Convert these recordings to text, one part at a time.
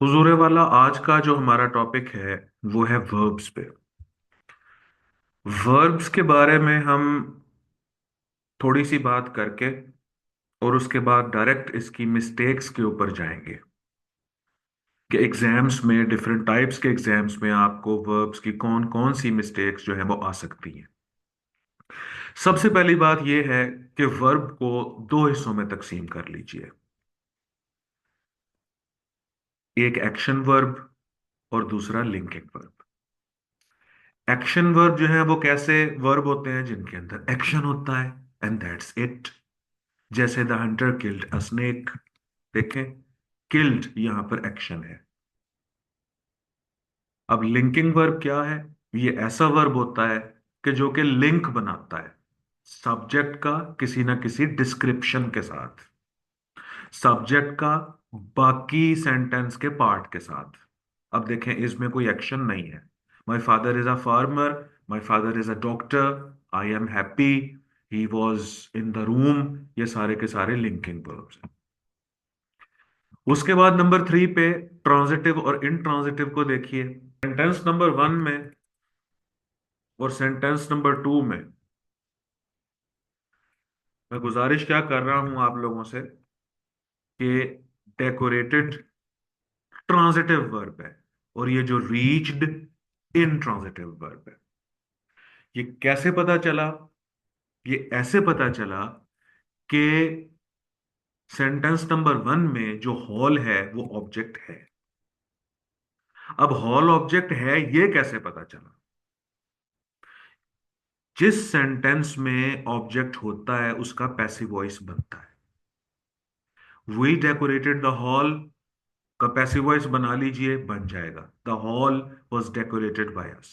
हुजूरे वाला आज का जो हमारा टॉपिक है वो है वर्ब्स पे। वर्ब्स के बारे में हम थोड़ी सी बात करके और उसके बाद डायरेक्ट इसकी मिस्टेक्स के ऊपर जाएंगे कि एग्जाम्स में डिफरेंट टाइप्स के एग्जाम्स में आपको वर्ब्स की कौन कौन सी मिस्टेक्स जो है वो आ सकती हैं। सबसे पहली बात यह है कि वर्ब को दो हिस्सों में तकसीम कर लीजिए। एक एक्शन वर्ब और दूसरा लिंकिंग वर्ब। एक्शन वर्ब जो है वो कैसे वर्ब होते हैं जिनके अंदर एक्शन होता है एंड दैट्स इट। जैसे the Hunter killed a snake. देखें, किल्ड यहां पर एक्शन है। अब लिंकिंग वर्ब क्या है? ये ऐसा वर्ब होता है कि जो कि लिंक बनाता है सब्जेक्ट का किसी ना किसी डिस्क्रिप्शन के साथ, सब्जेक्ट का बाकी सेंटेंस के पार्ट के साथ। अब देखें, इसमें कोई एक्शन नहीं है। My father is a farmer, my father is a doctor, I am happy, he was in the room. ये सारे के सारे लिंकिंग वर्ब्स हैं। उसके बाद नंबर 3 पे ट्रांजिटिव और इंट्रांजिटिव को देखिए। सेंटेंस नंबर 1 में और सेंटेंस नंबर 2 में मैं गुजारिश क्या कर रहा हूं आप लोगों से कि डेकोरेटेड ट्रांजिटिव वर्ब है और ये जो रीच्ड इंट्रांजिटिव वर्ब है। ये कैसे पता चला? ये ऐसे पता चला कि सेंटेंस नंबर 1 में जो हॉल है वो ऑब्जेक्ट है। अब हॉल ऑब्जेक्ट है ये कैसे पता चला? जिस सेंटेंस में ऑब्जेक्ट होता है उसका पैसिव वॉइस बनता है। वी डेकोरेटेड द हॉल का पैसिव वॉइस बना लीजिए, बन जाएगा the hall was decorated by us.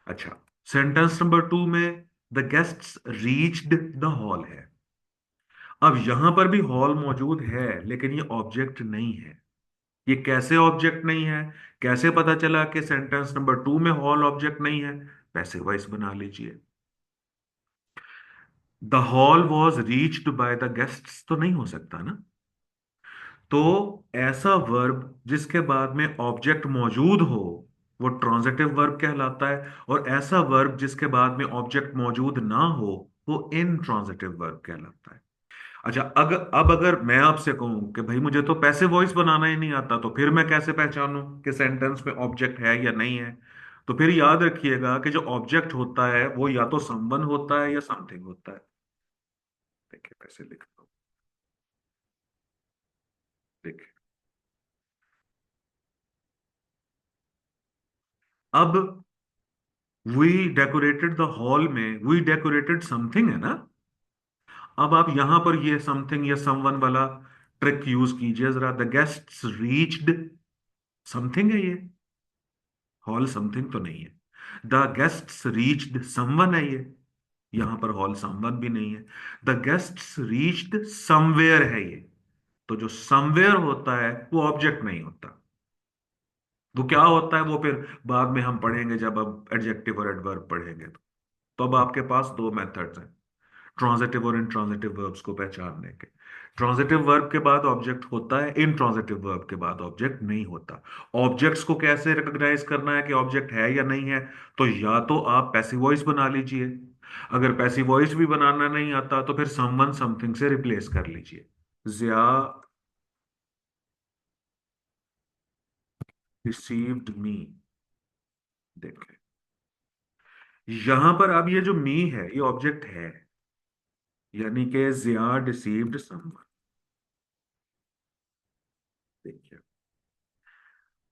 अच्छा, सेंटेंस नंबर 2 में the guests reached the hall है। अब यहां पर भी हॉल मौजूद है लेकिन ये ऑब्जेक्ट नहीं है। ये कैसे ऑब्जेक्ट नहीं है? कैसे पता चला कि सेंटेंस नंबर 2 में हॉल ऑब्जेक्ट नहीं है? पैसिव वॉइस बना लीजिए। The hall was reached by the guests तो नहीं हो सकता ना। तो ऐसा वर्ब जिसके बाद में ऑब्जेक्ट मौजूद हो वो ट्रांजिटिव वर्ब कहलाता है, और ऐसा वर्ब जिसके बाद में ऑब्जेक्ट मौजूद ना हो वो इनट्रांजिटिव वर्ब कहलाता है। अच्छा, अब अगर मैं आपसे कहूं कि भाई मुझे तो पैसिव वॉइस बनाना ही नहीं आता, तो फिर मैं कैसे पहचानूं कि सेंटेंस में ऑब्जेक्ट है या नहीं है? तो फिर याद रखिएगा कि जो ऑब्जेक्ट होता है वो या तो समवन होता है या समथिंग होता है। देखिए कैसे लिखता हूं। देखिए, अब वी डेकोरेटेड द हॉल में वी डेकोरेटेड समथिंग है ना। अब आप यहां पर ये समथिंग या समवन वाला ट्रिक यूज कीजिए जरा। द गेस्ट्स रीच्ड समथिंग है ये, हॉल समथिंग तो नहीं है। द गेस्ट्स रीच्ड समवन है ये, यहां पर हॉल समवन भी नहीं है। द गेस्ट्स रीच्ड समवेयर है ये। तो जो समवेयर होता है वो ऑब्जेक्ट नहीं होता। वो क्या होता है वो फिर बाद में हम पढ़ेंगे जब अब एडजेक्टिव और एडवर्ब पढ़ेंगे। तो अब आपके पास दो मेथड्स हैं ट्रांजिटिव और इंट्रांजिटिव वर्ब्स को पहचानने के। ट्रांजिटिव वर्ब के बाद ऑब्जेक्ट होता है, इंट्रांजिटिव वर्ब के बाद ऑब्जेक्ट नहीं होता। ऑब्जेक्ट्स को कैसे रिकॉग्नाइज करना है कि ऑब्जेक्ट है या नहीं है? तो या तो आप पैसिव वॉइस बना लीजिए, अगर पैसिव वॉइस भी बनाना नहीं आता तो फिर समवन समथिंग से रिप्लेस कर लीजिए। जिया रिसीव्ड मी। देखें, यहां पर अब ये जो मी है ये ऑब्जेक्ट है, यानी कि जिया रिसीव्ड समवन। देखिए,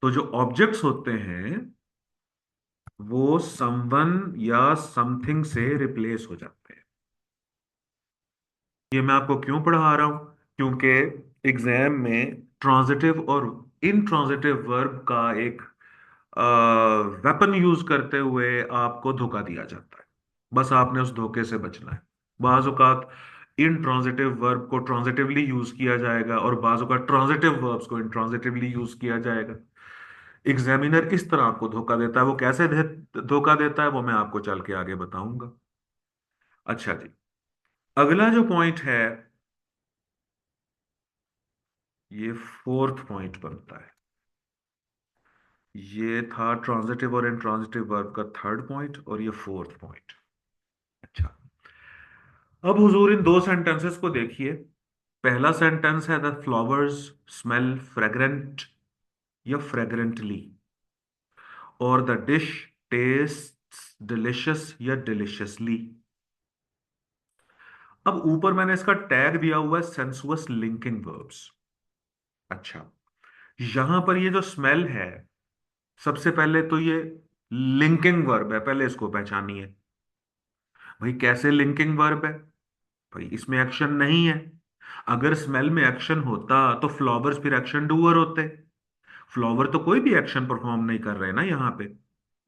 तो जो ऑब्जेक्ट्स होते हैं वो समवन या समथिंग से रिप्लेस हो जाते हैं। ये मैं आपको क्यों पढ़ा रहा हूं? क्योंकि एग्जाम में ट्रांजिटिव और इनट्रांजिटिव वर्ब का एक वेपन यूज करते हुए आपको धोखा दिया जाता है। बस आपने उस धोखे से बचना है। बाज औकात इनट्रांजिटिव वर्ब को ट्रांजिटिवली यूज किया जाएगा और बाज औकात ट्रांजिटिव वर्ब्स को इनट्रांजिटिवली यूज किया जाएगा। एग्जामिनर इस तरह आपको धोखा देता है। वो कैसे धोखा देता है वो मैं आपको चल के आगे बताऊंगा। अच्छा जी, अगला जो पॉइंट है ये फोर्थ पॉइंट बनता है। ये था ट्रांजिटिव और इंट्रांजिटिव वर्ब का थर्ड पॉइंट, और ये फोर्थ पॉइंट। अच्छा, अब हुजूर इन दो सेंटेंसेस को देखिए। पहला सेंटेंस है द फ्लावर्स स्मेल फ्रेग्रेंट या फ्रेग्रेंटली, और द डिश टेस्ट डिलिशियस या डिलिशियसली। अब ऊपर मैंने इसका टैग दिया हुआ है सेंसुअस लिंकिंग वर्ब्स। अच्छा, यहां पर ये जो स्मेल है, सबसे पहले तो ये लिंकिंग वर्ब है, पहले इसको पहचानिए। भाई कैसे लिंकिंग वर्ब है? भाई इसमें एक्शन नहीं है। अगर स्मेल में एक्शन होता तो फ्लावर्स फिर एक्शन डूअर होते। फ्लावर तो कोई भी एक्शन परफॉर्म नहीं कर रहे ना यहाँ पे।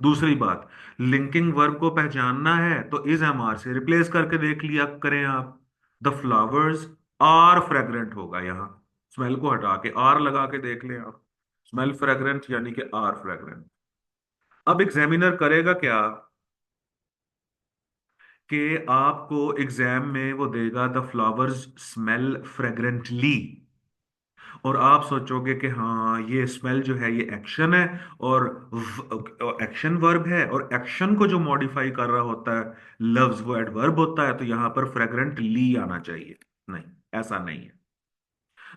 दूसरी बात, लिंकिंग वर्ब को पहचानना है तो इज एम आर से रिप्लेस करके देख लिया करें आप। द फ्लावर्स आर फ्रेग्रेंट होगा यहाँ। स्मेल को हटा के आर लगा के देख लें आप। स्मेल फ्रेग्रेंट यानी कि आर फ्रेग्रेंट। अब एग्जामिनर करेगा क्या कि आपको एग्जाम में वो देगा द फ्लावर्स स्मेल फ्रेग्रेंटली, और आप सोचोगे कि हाँ ये स्मेल जो है ये एक्शन है, और एक्शन वर्ब है, और एक्शन को जो मॉडिफाई कर रहा होता है लव्स, वो एडवर्ब होता है, तो यहां पर फ्रेग्रेंटली आना चाहिए। नहीं, ऐसा नहीं है।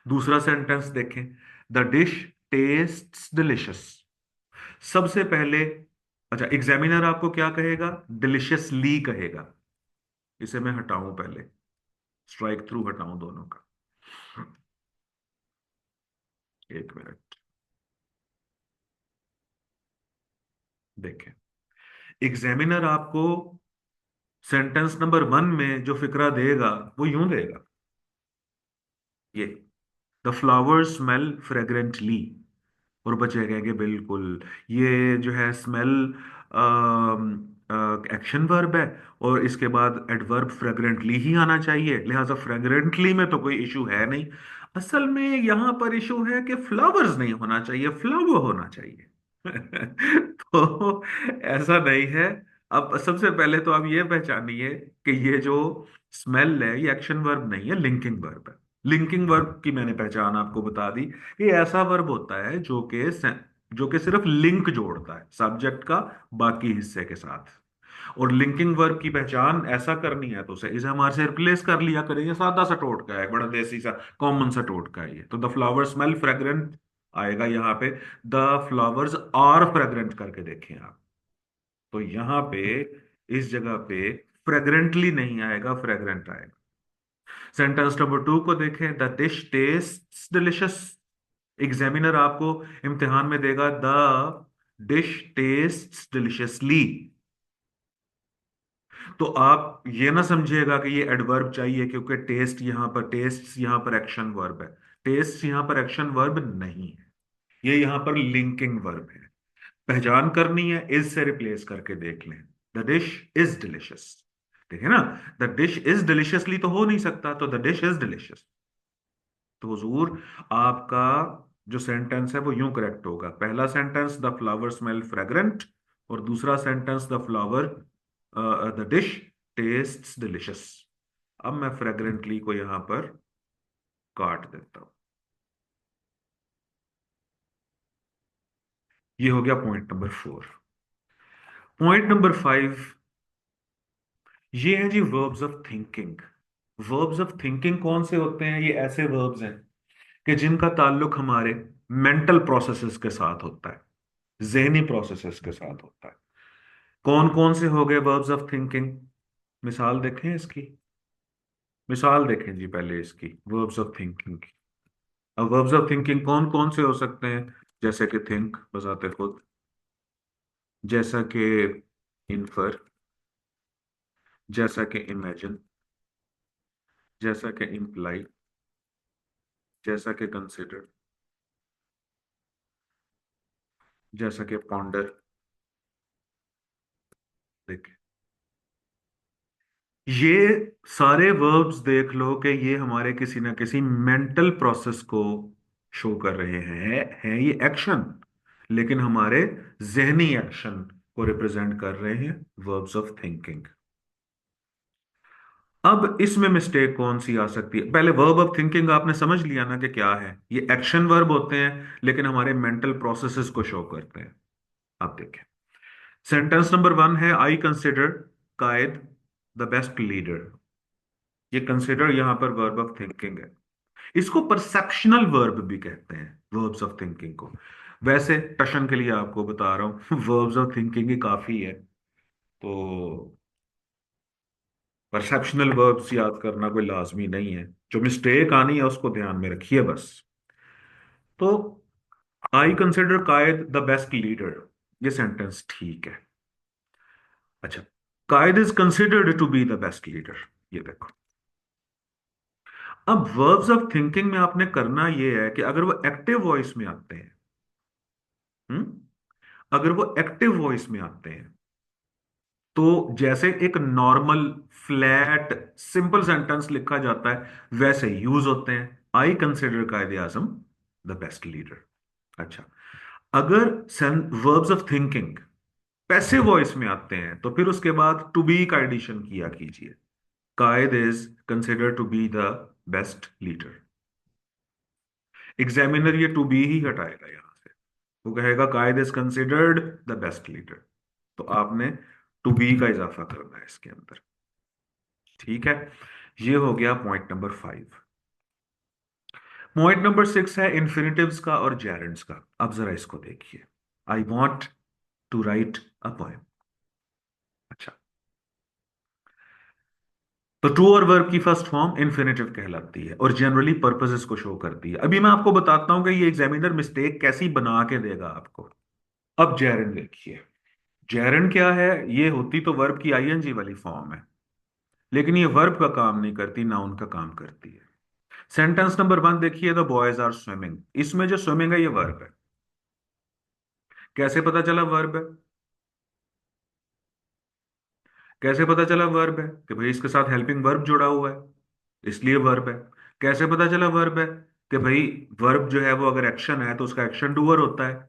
दूसरा सेंटेंस देखें, द डिश टेस्ट्स डिलिशियस। सबसे पहले, अच्छा, एग्जामिनर आपको क्या कहेगा? डिलिशियसली कहेगा। इसे मैं हटाऊं पहले, स्ट्राइक थ्रू हटाऊं दोनों का। एक मिनट, देखें। एग्जामिनर आपको सेंटेंस नंबर वन में जो फिक्रा देगा वो यूं देगा, ये द फ्लावर स्मेल फ्रेग्रेंटली, और बच्चे कहेंगे बिल्कुल ये जो है स्मेल एक्शन वर्ब है, और इसके बाद एडवर्ब फ्रेग्रेंटली ही आना चाहिए, लिहाजा फ्रेग्रेंटली में तो कोई इशू है नहीं। असल में यहां पर इशू है कि फ्लावर्स नहीं होना चाहिए, फ्लावर होना चाहिए। तो ऐसा नहीं है। अब सबसे पहले तो आप ये पहचानिए कि ये जो स्मेल है ये एक्शन वर्ब नहीं है, लिंकिंग वर्ब है। लिंकिंग वर्ब की मैंने पहचान आपको बता दी। ये ऐसा वर्ब होता है जो कि सिर्फ लिंक जोड़ता है सब्जेक्ट का बाकी हिस्से के साथ। और लिंकिंग वर्ब की पहचान ऐसा करनी है तो उसे इस हमारे से रिप्लेस कर लिया करेंगे। सादा सा टोटका है, बड़ा देसी सा कॉमन सा टोटका है ये। तो द फ्लावर स्मेल फ्रेग्रेंट आएगा यहाँ पे। द फ्लावर्स आर फ्रेग्रेंट करके देखें आप, तो यहाँ पे इस जगह पे फ्रेग्रेंटली नहीं आएगा, फ्रेग्रेंट आएगा। सेंटेंस नंबर टू को देखें, the dish taste delicious. Examiner आपको इम्तिहान में देगा द डिश टेस्ट डिलिशियसली, तो आप ये ना समझिएगा कि ये एडवर्ब चाहिए, क्योंकि टेस्ट यहां पर एक्शन वर्ब है। टेस्ट यहां पर एक्शन वर्ब नहीं है, ये यहां पर लिंकिंग वर्ब है। पहचान करनी है, इज से रिप्लेस करके देख लें। द डिश इज डिलिशियस, ठीक है ना? द डिश इज डिलिशियसली तो हो नहीं सकता, तो द डिश इज डिलिशियस। तो हुजूर आपका जो सेंटेंस है वो यूं करेक्ट होगा। पहला sentence the flower smell fragrant, और दूसरा sentence the dish tests delicious. अब मैं फ्रेग्रेंटली को यहां पर काट देता हूं। ये हो गया पॉइंट नंबर 4। पॉइंट नंबर 5, ये है जी verbs of thinking. Verbs of thinking कौन से होते हैं? ये ऐसे वर्ब्स हैं कि जिनका ताल्लुक हमारे मेंटल प्रोसेसेस के साथ होता है, जहनी प्रोसेसेस के साथ होता है। कौन कौन से हो गए वर्ब्स ऑफ थिंकिंग? मिसाल देखें इसकी। मिसाल देखें जी पहले इसकी, वर्ब्स ऑफ थिंकिंग की। अब वर्ब्स ऑफ थिंकिंग कौन कौन से हो सकते हैं? जैसे कि थिंक बजाते खुद, जैसा कि इन्फर, जैसा कि इमेजिन, जैसा कि इम्प्लाई, जैसा कि कंसिडर, जैसा कि पॉन्डर। देखें, ये सारे वर्ब्स देख लो कि ये हमारे किसी ना किसी मेंटल प्रोसेस को शो कर रहे हैं ये एक्शन, लेकिन हमारे जहनी एक्शन को रिप्रेजेंट कर रहे हैं वर्ब्स ऑफ थिंकिंग। अब इसमें मिस्टेक कौन सी आ सकती है? पहले वर्ब ऑफ थिंकिंग आपने समझ लिया ना कि क्या है। ये एक्शन वर्ब होते हैं लेकिन हमारे मेंटल प्रोसेसेस को शो करते हैं। आप देखें, सेंटेंस नंबर 1 है, आई consider Quaid the best leader. ये कंसिडर यहां पर वर्ब ऑफ थिंकिंग है। इसको परसेप्शनल वर्ब भी कहते हैं, वर्ब्स ऑफ थिंकिंग को। वैसे टशन के लिए आपको बता रहा हूं वर्ब्स ऑफ थिंकिंग ही काफी है। तो परसेप्शनल वर्ब्स याद करना कोई लाजमी नहीं है। जो मिस्टेक आनी है उसको ध्यान में रखिए बस। तो I consider Quaid the best leader, ये सेंटेंस ठीक है। अच्छा, Quaid is considered to be the best leader, ये देखो। अब वर्ब्स ऑफ थिंकिंग में आपने करना ये है कि अगर वो एक्टिव वॉइस में आते हैं, अगर वो एक्टिव वॉइस में आते हैं तो जैसे एक नॉर्मल फ्लैट सिंपल सेंटेंस लिखा जाता है वैसे यूज होते हैं। आई कंसिडर कायदे आजम द बेस्ट लीडर। अच्छा, अगर verbs of thinking passive voice में आते हैं तो फिर उसके बाद टू बी का एडिशन किया कीजिए। Quaid is consider to be the best leader. Examiner ये टू बी ही हटाएगा यहां से। वो कहेगा Quaid is considered the best leader. तो आपने टू बी का इजाफा करना है इसके अंदर। ठीक है, ये हो गया पॉइंट नंबर 5। पॉइंट नंबर 6 है इन्फिनिटिव्स का और जेरेंड्स का। अब जरा इसको देखिए। I want to write a poem. अच्छा, तो टू और वर्ब की फर्स्ट फॉर्म इन्फिनिटिव कहलाती है और जनरली पर्पसेस को शो करती है। अभी मैं आपको बताता हूं कि ये एग्जामिनर मिस्टेक कैसी बना के देगा आपको। अब जेरेंड देखिए। जेरेंड क्या है? ये होती तो वर्ब की आईएनजी वाली फॉर्म है, लेकिन ये वर्ब का काम नहीं करती, नाउन का काम करती है। सेंटेंस नंबर 1 देखिए, द बॉयज आर स्विमिंग। इसमें जो स्विमिंग है ये वर्ब है। कैसे पता चला वर्ब है? कैसे पता चला वर्ब है? कि भाई इसके साथ हेल्पिंग वर्ब जुड़ा हुआ है, इसलिए वर्ब है। कैसे पता चला वर्ब है? कि भाई वर्ब जो है वो अगर एक्शन है तो उसका एक्शन डूअर होता है।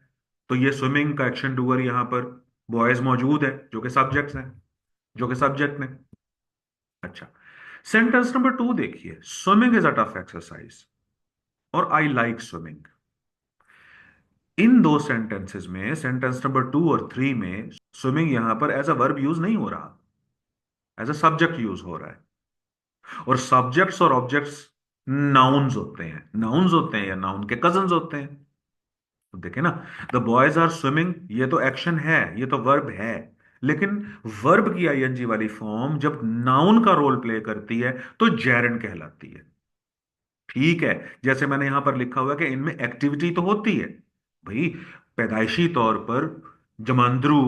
तो ये स्विमिंग का एक्शन डूअर यहां पर बॉयज मौजूद है जो कि सब्जेक्ट्स हैं, जो कि सब्जेक्ट ने। अच्छा, सेंटेंस नंबर 2 देखिए, swimming is a tough exercise और आई लाइक स्विमिंग। इन दो सेंटेंसेस में, सेंटेंस नंबर 2 और 3 में, स्विमिंग यहां पर एज अ वर्ब यूज नहीं हो रहा, एज अ सब्जेक्ट यूज हो रहा है। और सब्जेक्ट्स और ऑब्जेक्ट्स नाउन्स होते हैं, नाउन्स होते हैं या नाउन के कजन्स होते हैं। तो देखे ना, द बॉयज आर स्विमिंग, ये तो एक्शन है, ये तो वर्ब है। लेकिन वर्ब की आईएनजी वाली फॉर्म जब नाउन का रोल प्ले करती है तो जेरंड कहलाती है। ठीक है, जैसे मैंने यहां पर लिखा हुआ है कि इनमें एक्टिविटी तो होती है। भाई पैदाइशी तौर पर जमांद्रू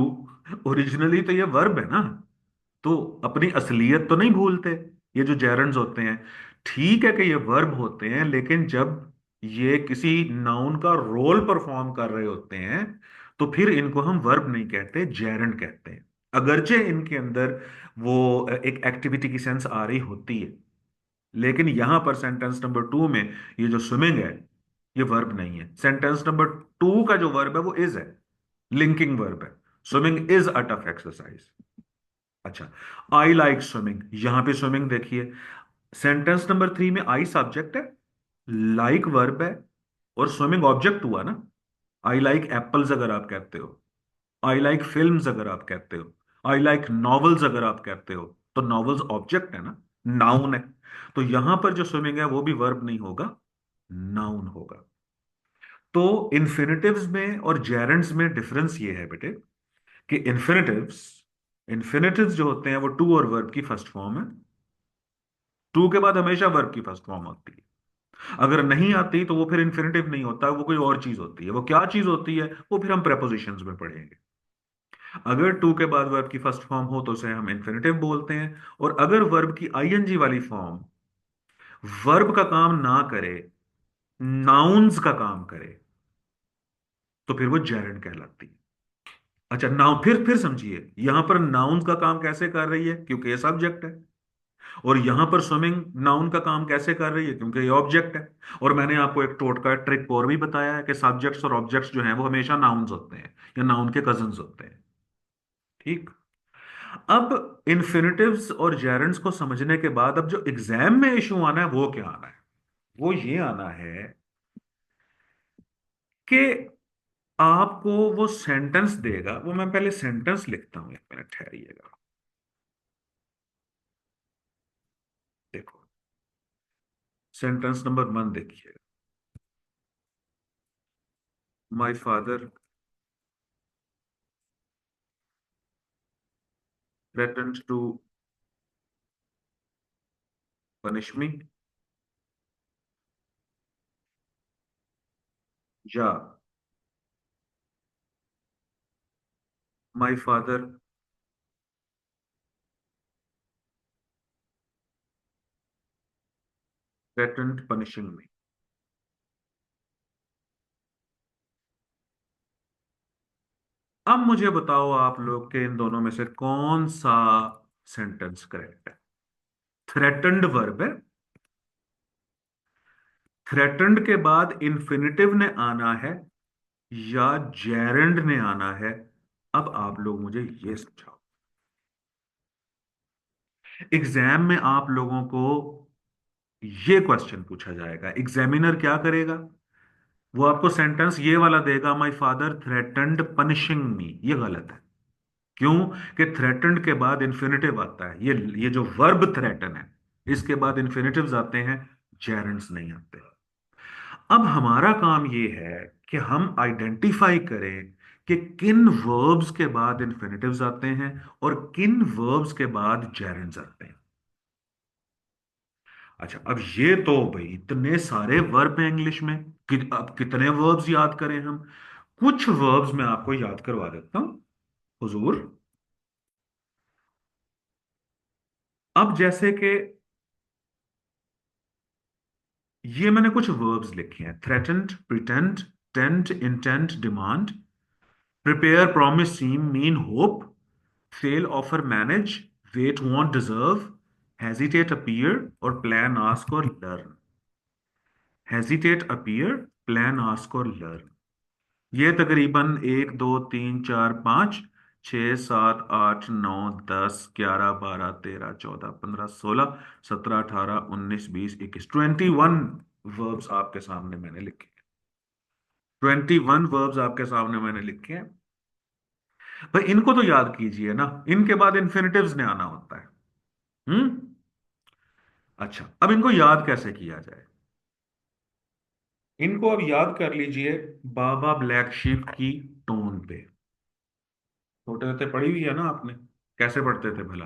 ओरिजिनली तो ये वर्ब है ना, तो अपनी असलियत तो नहीं भूलते। ये जो जेरंड्स होते हैं, ठीक है कि ये वर्ब होते हैं, लेकिन जब ये किसी नाउन का रोल परफॉर्म कर रहे होते हैं तो फिर इनको हम वर्ब नहीं कहते, जेरंड कहते हैं। अगरचे इनके अंदर वो एक एक्टिविटी की सेंस आ रही होती है, लेकिन यहां पर सेंटेंस नंबर 2 में ये जो स्विमिंग है ये वर्ब नहीं है। सेंटेंस नंबर 2 का जो वर्ब है वो इज है, लिंकिंग वर्ब है। Swimming is a tough exercise. अच्छा, आई लाइक स्विमिंग, यहां पे स्विमिंग देखिए, सेंटेंस नंबर 3 में आई सब्जेक्ट है, लाइक वर्ब है और स्विमिंग ऑब्जेक्ट हुआ ना। आई लाइक एप्पल्स अगर आप कहते हो, आई लाइक फिल्म्स अगर आप कहते हो, आई लाइक नॉवेल्स अगर आप कहते हो, तो नॉवेल्स ऑब्जेक्ट है ना, नाउन है। तो यहां पर जो स्विमिंग है वो भी वर्ब नहीं होगा, नाउन होगा। तो इन्फिनिटिव्स में और जेरेंड्स में डिफरेंस ये है बेटे कि इन्फिनिटिव्स, इन्फिनिटिव्स जो होते हैं वो टू और वर्ब की फर्स्ट फॉर्म है। टू के बाद हमेशा वर्ब की फर्स्ट फॉर्म होती है। अगर नहीं आती तो वो फिर इन्फिनिटिव नहीं होता, वो कोई और चीज होती है। वो क्या चीज होती है वो फिर हम प्रेपोजिशंस में पढ़ेंगे। अगर टू के बाद वर्ब की फर्स्ट फॉर्म हो तो उसे हम इन्फिनिटिव बोलते हैं। और अगर वर्ब की आईएनजी वाली फॉर्म वर्ब का काम ना करे, नाउन्स का काम करे, तो फिर वो जेरेंड कहलाती है। अच्छा, नाउन फिर समझिए, यहां पर नाउन का काम कैसे कर रही है? क्योंकि ये सब्जेक्ट है। और यहां पर स्विमिंग नाउन का काम कैसे कर रही है? क्योंकि ये ऑब्जेक्ट है। और मैंने आपको एक टोटका ट्रिक और भी बताया है कि सब्जेक्ट्स और ऑब्जेक्ट्स जो हैं वो हमेशा नाउन्स होते हैं या नाउन के कजन्स होते हैं। ठीक। अब इन्फिनिटिव्स और जेरेंड्स को समझने के बाद अब जो एग्जाम में इशू आना है वो क्या आना है? वो ये आना है कि आपको वो सेंटेंस देगा। वो मैं पहले सेंटेंस लिखता हूं, एक मिनट ठहरिएगा। देखो, सेंटेंस नंबर 1 देखिए। My father threatened to punish me, या my father threatened punishing me। अब मुझे बताओ आप लोग के इन दोनों में से कौन सा सेंटेंस करेक्ट है? थ्रेटन्ड वर्ब है। थ्रेटन्ड के बाद इन्फिनिटिव ने आना है या जेरेंड ने आना है? अब आप लोग मुझे ये समझाओ। एग्जाम में आप लोगों को ये क्वेश्चन पूछा जाएगा। एग्जामिनर क्या करेगा? वो आपको सेंटेंस ये वाला देगा, माई फादर थ्रेटन्ड पनिशिंग मी। ये गलत है। क्यों? कि थ्रेटन्ड के बाद इन्फिनिटिव आता है। ये जो वर्ब थ्रेटन है, इसके बाद इन्फिनिटिव्स आते हैं, जेरेंड्स नहीं आते। अब हमारा काम ये है कि हम आइडेंटिफाई करें कि किन वर्ब्स के बाद इन्फिनिटिव्स आते हैं और किन वर्ब्स के बाद जेरेंड्स आते हैं। अच्छा, अब ये तो भाई इतने सारे वर्ब हैं इंग्लिश में अब कितने वर्ब्स याद करें हम? कुछ वर्ब्स मैं आपको याद करवा देता हूं हुजूर। अब जैसे कि ये मैंने कुछ वर्ब्स लिखे हैं: threatened, pretend, tend, intent, demand, prepare, promise, seem, mean, hope, fail, offer, manage, wait, want, deserve, hesitate, appear और प्लान, आस्क और learn. Hesitate, appear, plan, ask और लर्न। ये तकरीबन 1 2 3 4 5 6 7 8 9 10 11 12 13 14 15 16 17 18 19 20 21 वर्ब्स आपके सामने मैंने लिखे हैं। 21 वर्ब्स आपके सामने मैंने लिखे हैं। भाई इनको तो याद कीजिए ना, इनके बाद इन्फिनिटिव्स ने आना होता है। हम्म। अच्छा, अब इनको याद कैसे किया जाए? इनको अब याद कर लीजिए बाबा ब्लैक शीप की टोन पे। छोटे होते पढ़ी हुई है ना आपने? कैसे पढ़ते थे भला?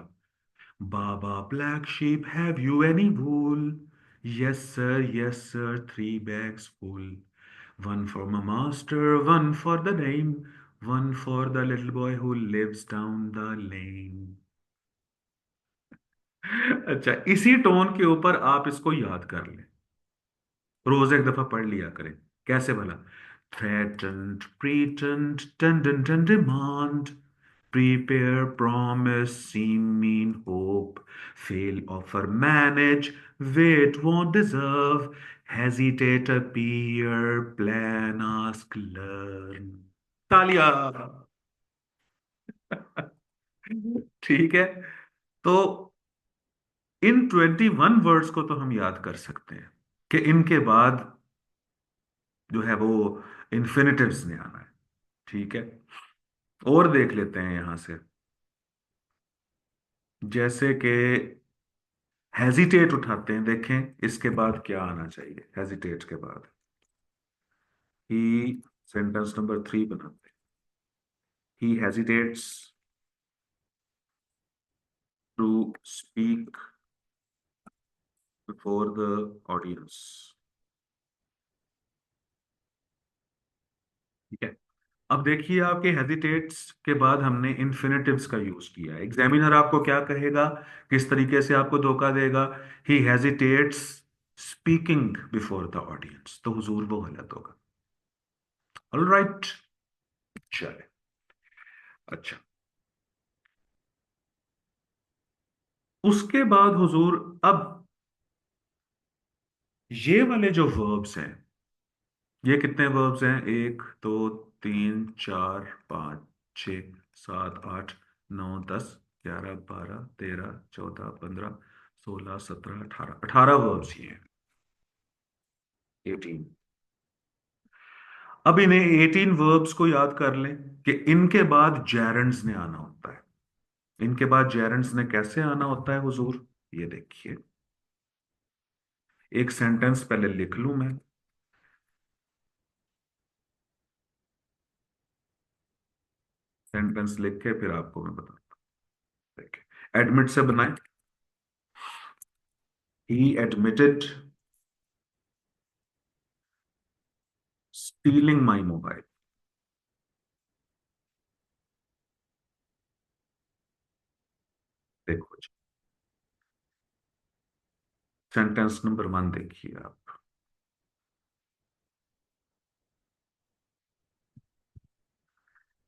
Baa baa black sheep, have you any wool? Yes, sir, yes, sir, 3 bags full. One for my master, one for the dame, one for the little boy who lives down the lane. अच्छा, इसी tone के ऊपर आप इसको याद कर लें। रोज एक दफा पढ़ लिया करें। कैसे भला? Threatened, pretend, tendon, and demand. Prepare, promise, seem, mean, hope. Fail, offer, manage. Wait, won't deserve. Hesitate, appear. Plan, ask, learn. तालिया। ठीक है। तो इन 21 वर्ड्स को तो हम याद कर सकते हैं कि इनके बाद जो है वो इन्फिनिटिव्स ने आना है। ठीक है। और देख लेते हैं यहां से। जैसे कि हेजिटेट उठाते हैं, देखें इसके बाद क्या आना चाहिए। हेजिटेट के बाद ही सेंटेंस नंबर 3 बनाते हैं। He hesitates to speak before the audience. ठीक है। अब देखिए, आपके हेजिटेट्स के बाद हमने इन्फिनिटिव्स का यूज किया। एग्जामिनर आपको क्या कहेगा, किस तरीके से आपको धोखा देगा? He hesitates speaking before the audience, तो हुजूर वो गलत होगा। ऑलराइट, चले। अच्छा, उसके बाद हुजूर, अब ये वाले जो वर्ब्स हैं, ये कितने वर्ब्स हैं? 1 2 3 4 5 6 7 8 9 10 11, 12, 13, 14, 15, 16, 17, 18, 18 वर्ब्स ही हैं। 18। अब इन्हें 18 वर्ब्स को याद कर लें कि इनके बाद जेरेंड्स ने आना होता है। इनके बाद जेरेंड्स ने कैसे आना होता है हुजूर, ये देखिए। एक सेंटेंस पहले लिख लूं मैं। सेंटेंस लिख के फिर आपको मैं बताता हूं। देखिए, एडमिट से बनाए। ही एडमिटेड स्टीलिंग माई मोबाइल। देखो जी, सेंटेंस नंबर 1 देखिए आप।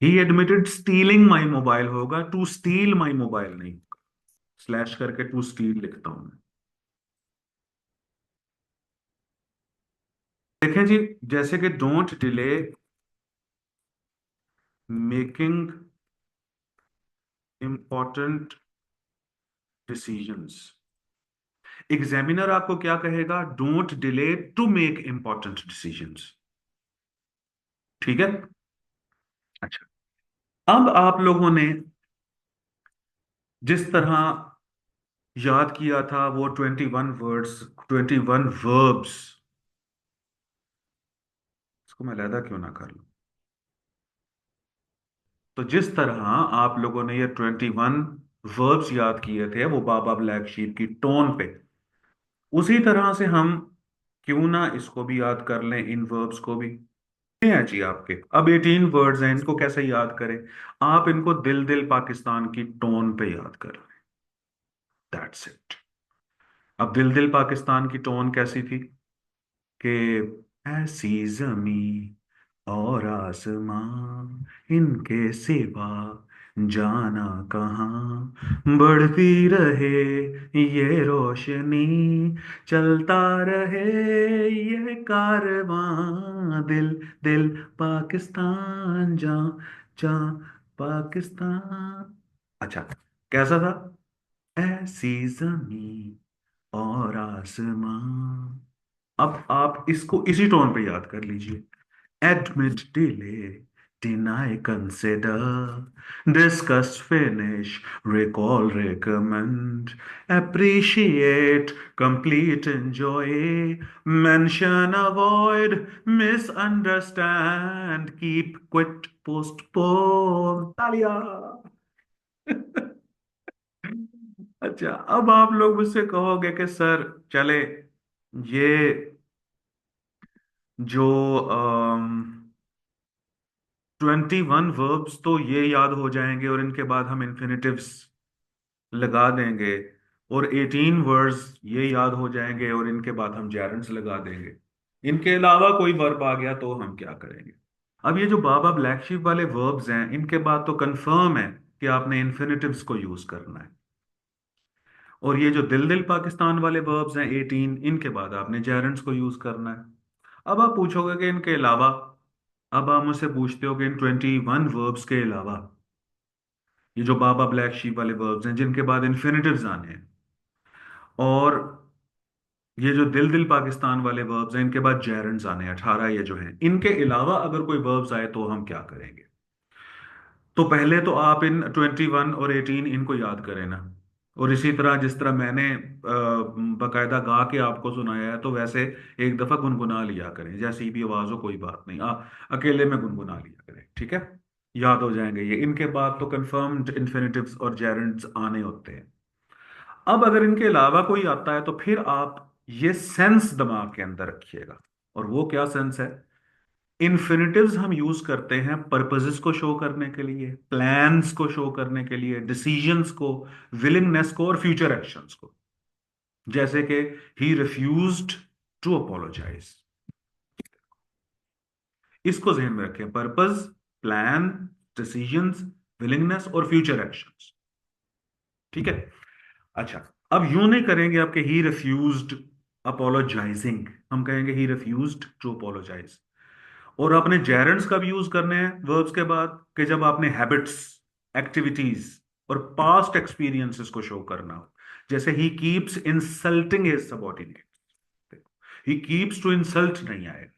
ही एडमिटेड स्टीलिंग माई मोबाइल होगा, टू स्टील माई मोबाइल नहीं होगा। स्लैश करके टू स्टील लिखता हूं मैं। देखें जी, जैसे कि don't delay making important decisions. Examiner आपको क्या कहेगा? Don't delay to make important decisions. ठीक है। अच्छा, अब आप लोगों ने जिस तरह याद किया था वो 21 वर्ड्स, 21 वर्ब्स, इसको मैं अलहदा क्यों ना कर लूं। तो जिस तरह आप लोगों ने ये 21 वर्ब्स याद किए थे वो बाबा ब्लैक शीप की टोन पे, उसी तरह से हम क्यों ना इसको भी याद कर लें, इन वर्ब्स को भी। ये है जी आपके। अब 18 वर्ड्स हैं, इनको कैसे याद करें? आप इनको दिल दिल पाकिस्तान की टोन पे याद कर लें। That's it. अब दिल दिल पाकिस्तान की टोन कैसी थी कि ऐसी जमी और आसमां, इनके सिवा जाना कहाँ, बढ़ती रहे ये रोशनी, चलता रहे ये कारवां, दिल दिल पाकिस्तान जा जा पाकिस्तान। अच्छा, कैसा था? ऐसी जमी और आसमां। अब आप इसको इसी टोन पे याद कर लीजिए। Admit, delay, deny, consider, discuss, finish, recall, recommend, appreciate, complete, enjoy, mention, avoid, misunderstand, keep, quit, postpone। तालिया। अच्छा, अब आप लोग मुझसे कहोगे कि सर चले, ये जो 21 वर्ब्स तो ये याद हो जाएंगे और इनके बाद हम इन्फिनिटिव्स लगा देंगे, और 18 वर्ड्स ये याद हो जाएंगे और इनके बाद हम जेरेंड्स लगा देंगे। इनके अलावा कोई वर्ब आ गया तो हम क्या करेंगे? अब ये जो बाबा ब्लैक शीप वाले वर्ब्स हैं, इनके बाद तो कंफर्म है कि आपने इन्फिनिटिव्स को यूज करना है। और ये जो दिल दिल पाकिस्तान वाले वर्ब्स हैं 18, इनके बाद आपने जेरेंड्स को यूज करना है। अब आप पूछोगे कि इनके अलावा, अब आप मुझसे पूछते हो कि इन 21 वर्ब्स के अलावा ये जो बाबा ब्लैक शीप वाले वर्ब्स हैं जिनके बाद इन्फिनिटिव्स आने हैं, और ये जो दिल दिल पाकिस्तान वाले वर्ब्स हैं इनके बाद जेरेंड्स आने हैं, 18 ये जो हैं, इनके अलावा अगर कोई वर्ब्स आए तो हम क्या करेंगे? तो पहले तो आप इन 21 और 18 इनको याद करें ना। और इसी तरह जिस तरह मैंने बकायदा गा के आपको सुनाया है, तो वैसे एक दफा गुनगुना लिया करें, जैसी भी आवाज हो कोई बात नहीं, अकेले में गुनगुना लिया करें, ठीक है? याद हो जाएंगे ये। इनके बाद तो कंफर्म्ड इन्फिनिटिव्स और जेरेंड्स आने होते हैं। अब अगर इनके अलावा कोई आता है तो फिर आप ये सेंस दिमाग के अंदर रखिएगा। और वो क्या सेंस है? इन्फिनिटिव्स हम यूज करते हैं पर्पसेस को शो करने के लिए, प्लान्स को शो करने के लिए, डिसीजंस को, विलिंगनेस को और फ्यूचर एक्शंस को। जैसे कि ही रिफ्यूज्ड टू अपोलोजाइज। इसको जहन में रखें, पर्पस, प्लान, डिसीजंस, विलिंगनेस और फ्यूचर एक्शंस। ठीक है। अच्छा, अब यूं नहीं करेंगे आपके ही रिफ्यूज्ड अपोलोजाइजिंग, हम कहेंगे ही रिफ्यूज्ड टू अपोलोजाइज। और आपने जेरेंड्स का भी यूज करने हैं वर्ब्स के बाद कि जब आपने हैबिट्स, एक्टिविटीज और पास्ट एक्सपीरियंसेस को शो करना हो। जैसे he keeps insulting his subordinate, he keeps to insult नहीं आएगा।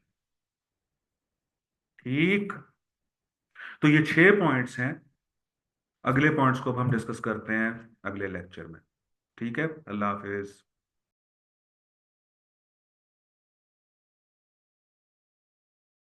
ठीक। तो ये 6 पॉइंट्स हैं। अगले पॉइंट्स को अब हम डिस्कस करते हैं अगले लेक्चर में। ठीक है, अल्लाह हाफिज।